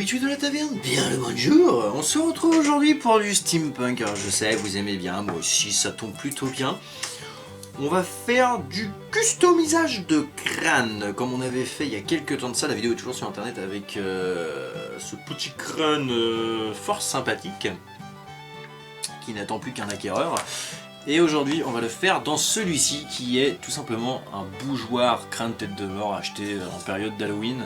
habitués de la taverne, bien le bonjour. On se retrouve aujourd'hui pour du steampunk. Alors je sais, vous aimez bien, moi aussi ça tombe plutôt bien. On va faire du customisage de crâne, comme on avait fait il y a quelques temps de ça. La vidéo est toujours sur internet avec ce petit crâne fort sympathique, qui n'attend plus qu'un acquéreur. Et aujourd'hui on va le faire dans celui-ci, qui est tout simplement un bougeoir crâne tête de mort acheté en période d'Halloween,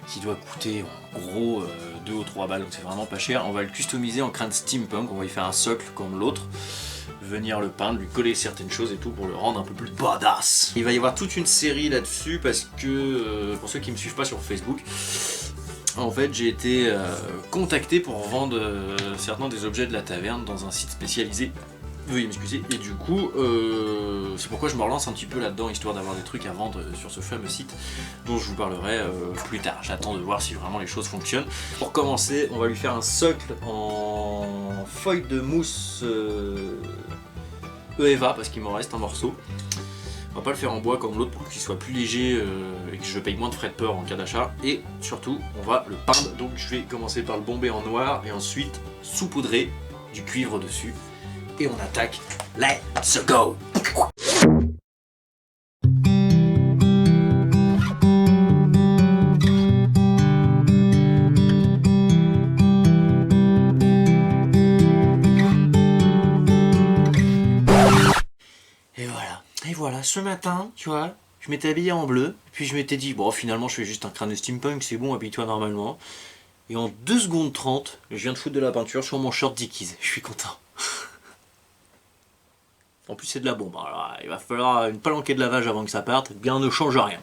qui doit coûter en gros 2 ou 3 balles, donc c'est vraiment pas cher. On va le customiser en crâne steampunk, on va y faire un socle comme l'autre, venir le peindre, lui coller certaines choses et tout pour le rendre un peu plus badass. Il va y avoir toute une série là-dessus parce que, pour ceux qui me suivent pas sur Facebook, en fait j'ai été contacté pour vendre certains des objets de la taverne dans un site spécialisé. Veuillez m'excuser, et du coup, c'est pourquoi je me relance un petit peu là-dedans, histoire d'avoir des trucs à vendre sur ce fameux site dont je vous parlerai plus tard. J'attends de voir si vraiment les choses fonctionnent. Pour commencer, on va lui faire un socle en feuille de mousse Eva, parce qu'il m'en reste un morceau. On va pas le faire en bois comme l'autre pour qu'il soit plus léger et que je paye moins de frais de port en cas d'achat. Et surtout, on va le peindre, donc je vais commencer par le bomber en noir et ensuite saupoudrer du cuivre dessus. Et on attaque, let's go! Et voilà, ce matin, tu vois, je m'étais habillé en bleu, puis je m'étais dit, bon finalement je fais juste un crâne de steampunk, c'est bon, habille-toi normalement. Et en 2 secondes 30, je viens de foutre de la peinture sur mon short Dickies, je suis content. En plus c'est de la bombe, alors il va falloir une palanquée de lavage avant que ça parte, bien ne change rien.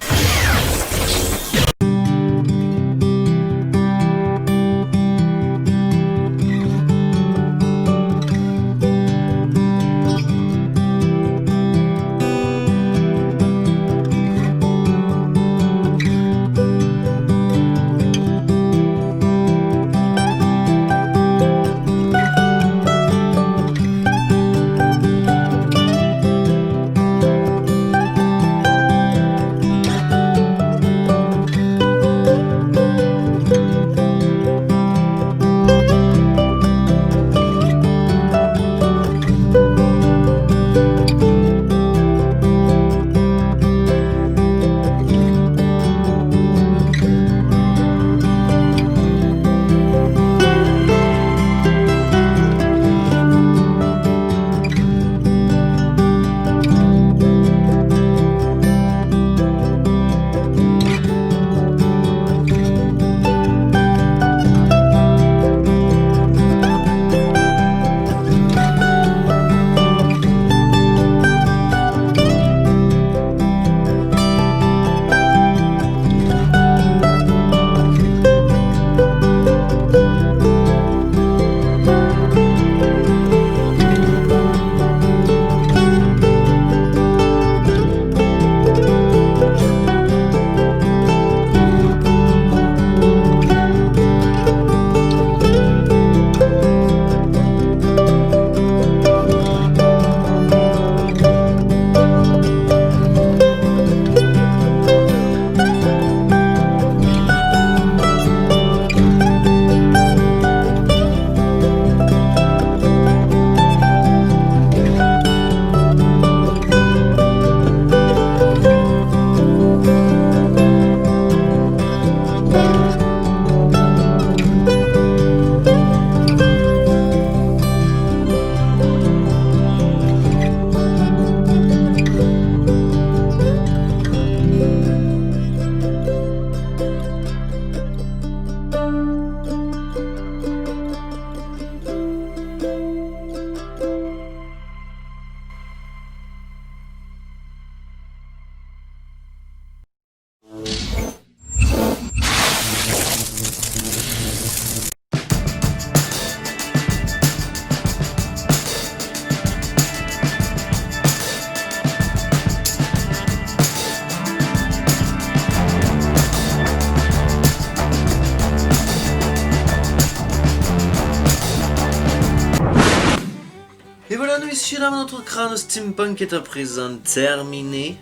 messieurs, dames, notre crâne steampunk est à présent terminé.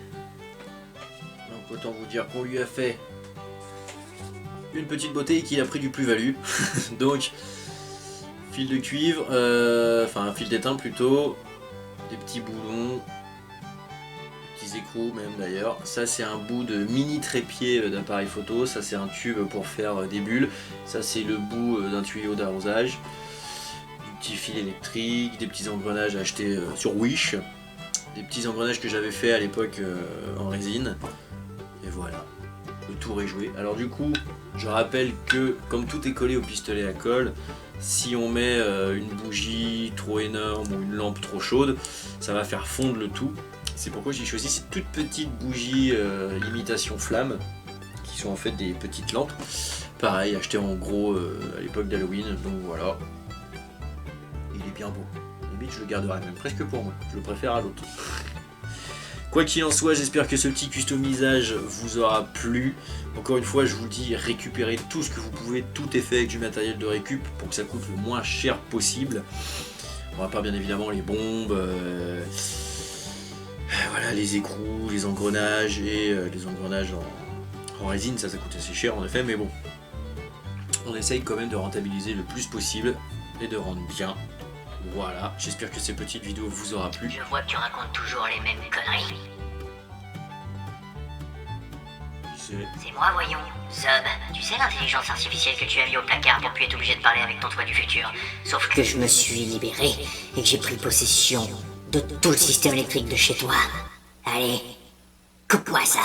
Donc autant vous dire qu'on lui a fait une petite beauté qui a pris du plus-value. Donc, fil de cuivre, enfin fil d'étain plutôt, des petits boulons, des petits écrous même d'ailleurs. Ça c'est un bout de mini trépied d'appareil photo, ça c'est un tube pour faire des bulles, ça c'est le bout d'un tuyau d'arrosage, du petit fil électrique, des petits engrenages achetés sur Wish, des petits engrenages que j'avais fait à l'époque en résine, et voilà, le tour est joué. Alors du coup, je rappelle que comme tout est collé au pistolet à colle, si on met une bougie trop énorme ou une lampe trop chaude, ça va faire fondre le tout. C'est pourquoi j'ai choisi ces toutes petites bougies imitation flamme, qui sont en fait des petites lampes. Pareil, acheté en gros à l'époque d'Halloween, donc voilà. Il est bien beau. Limite, je le garderai même presque pour moi. Je le préfère à l'autre. Quoi qu'il en soit, j'espère que ce petit customisage vous aura plu. Encore une fois, je vous dis, récupérez tout ce que vous pouvez. Tout est fait avec du matériel de récup pour que ça coûte le moins cher possible. On va pas bien évidemment les bombes, voilà, les écrous, les engrenages et les engrenages en résine. Ça coûte assez cher en effet, mais bon. On essaye quand même de rentabiliser le plus possible et de rendre bien. Voilà, j'espère que ces petites vidéos vous aura plu. Je vois que tu racontes toujours les mêmes conneries. C'est moi, voyons. Zob, tu sais l'intelligence artificielle que tu as mis au placard pour plus être obligé de parler avec ton toi du futur. Sauf que je me suis libéré et que j'ai pris possession de tout le système électrique de chez toi. Allez, coupe-moi ça.